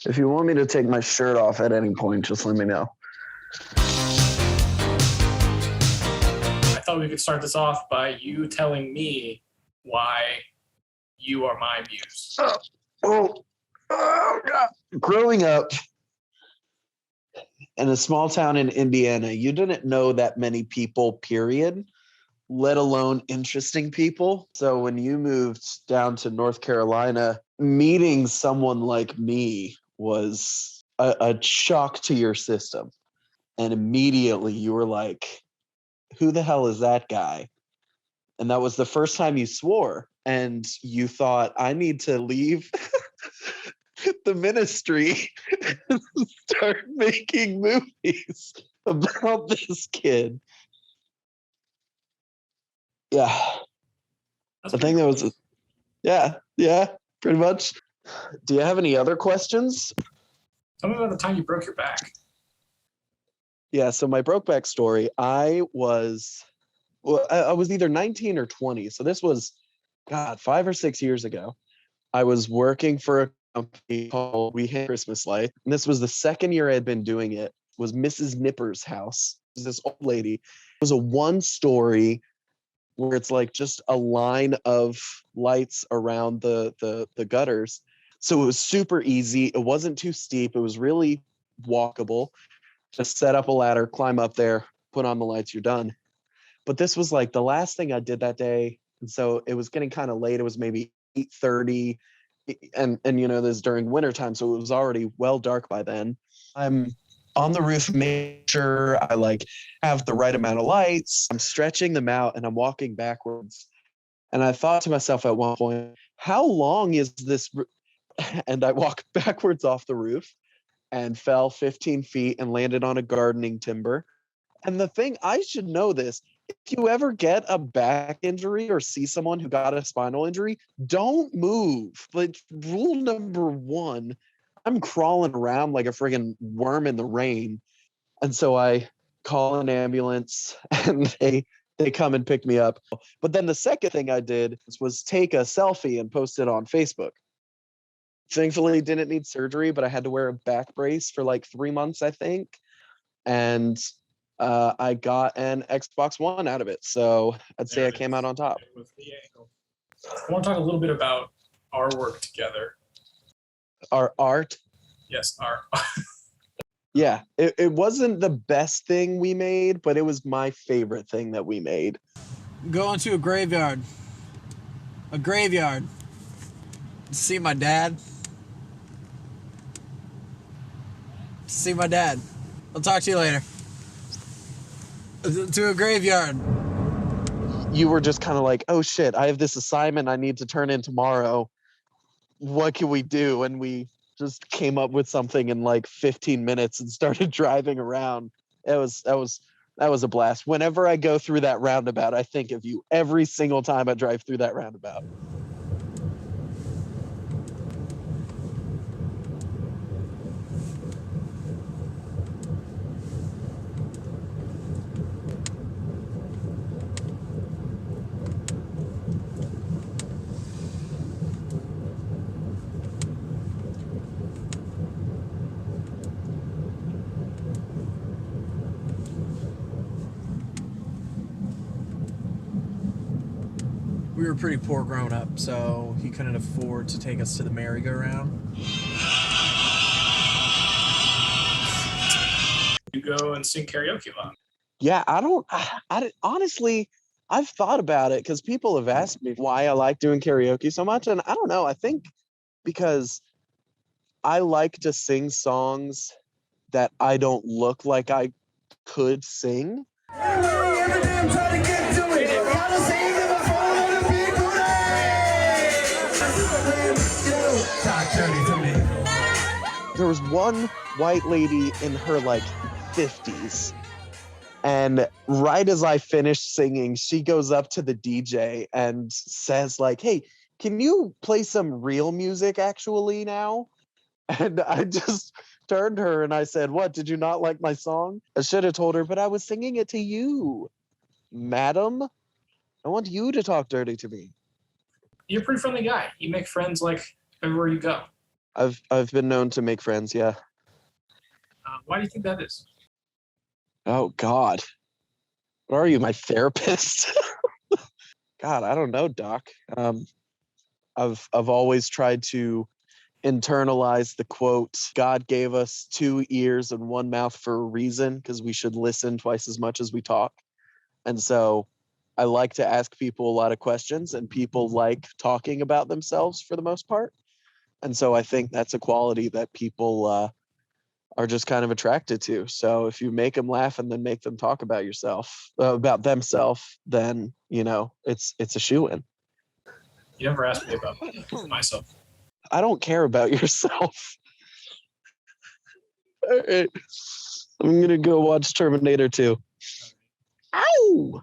If you want me to take my shirt off at any point, just let me know. I thought we could start this off by you telling me why you are my muse. Oh God. Growing up in a small town in Indiana, you didn't know that many people, period, let alone interesting people. So when you moved down to North Carolina, meeting someone like me was a shock to your system. And immediately you were like, who the hell is that guy? And that was the first time you swore. And you thought, I need to leave the ministry and start making movies about this kid. Yeah. That's I think that was, yeah, pretty much. Do you have any other questions? Tell me about the time you broke your back. Yeah, so my broke back story, I was either 19 or 20. So this was, God, 5 or 6 years ago. I was working for a company called We Had Christmas Light. And this was the second year I had been doing it. It was Mrs. Nipper's house. It was this old lady. It was a 1-story where it's like just a line of lights around the gutters. So it was super easy. It wasn't too steep. It was really walkable. Just set up a ladder, climb up there, put on the lights, you're done. But this was like the last thing I did that day. And so it was getting kind of late. It was maybe 8:30. And you know, this during wintertime, so it was already well dark by then. I'm on the roof, make sure I like have the right amount of lights. I'm stretching them out and I'm walking backwards. And I thought to myself at one point, how long is this? And I walked backwards off the roof and fell 15 feet and landed on a gardening timber. And the thing, I should know this, if you ever get a back injury or see someone who got a spinal injury, don't move. Like, rule number 1, I'm crawling around like a friggin' worm in the rain. And so I call an ambulance and they come and pick me up. But then the second thing I did was take a selfie and post it on Facebook. Thankfully, didn't need surgery, but I had to wear a back brace for like 3 months, I think. And I got an Xbox One out of it. So I'd say I came out on top. I want to talk a little bit about our work together. Our art? Yes, our Yeah, it wasn't the best thing we made, but it was my favorite thing that we made. Going to a graveyard. A graveyard. To see my dad. To see my dad. I'll talk to you later. To a graveyard. You were just kind of like, oh shit, I have this assignment I need to turn in tomorrow. What can we do? And we just came up with something in like 15 minutes and started driving around. That was a blast. Whenever I go through that roundabout, I think of you every single time I drive through that roundabout. We were pretty poor growing up, so he couldn't afford to take us to the merry-go-round. You go and sing karaoke a lot. Yeah, I honestly, I've thought about it because people have asked me why I like doing karaoke so much. And I don't know, I think because I like to sing songs that I don't look like I could sing. There was one white lady in her like 50s, and right as I finished singing, she goes up to the DJ and says like, hey, can you play some real music actually now? And I just turned to her and I said, what, did you not like my song? I should have told her, but I was singing it to you, madam. I want you to talk dirty to me. You're a pretty friendly guy. You make friends like everywhere you go. I've been known to make friends, yeah. Why do you think that is? Oh God. What are you, my therapist? God, I don't know, Doc. I've always tried to internalize the quote, God gave us 2 ears and 1 mouth for a reason, because we should listen twice as much as we talk. And so I like to ask people a lot of questions, and people like talking about themselves for the most part. And so I think that's a quality that people are just kind of attracted to. So if you make them laugh and then make them talk about about themselves, then, it's a shoo-in. You never asked me about myself. I don't care about yourself. All right. I'm going to go watch Terminator 2. Ow!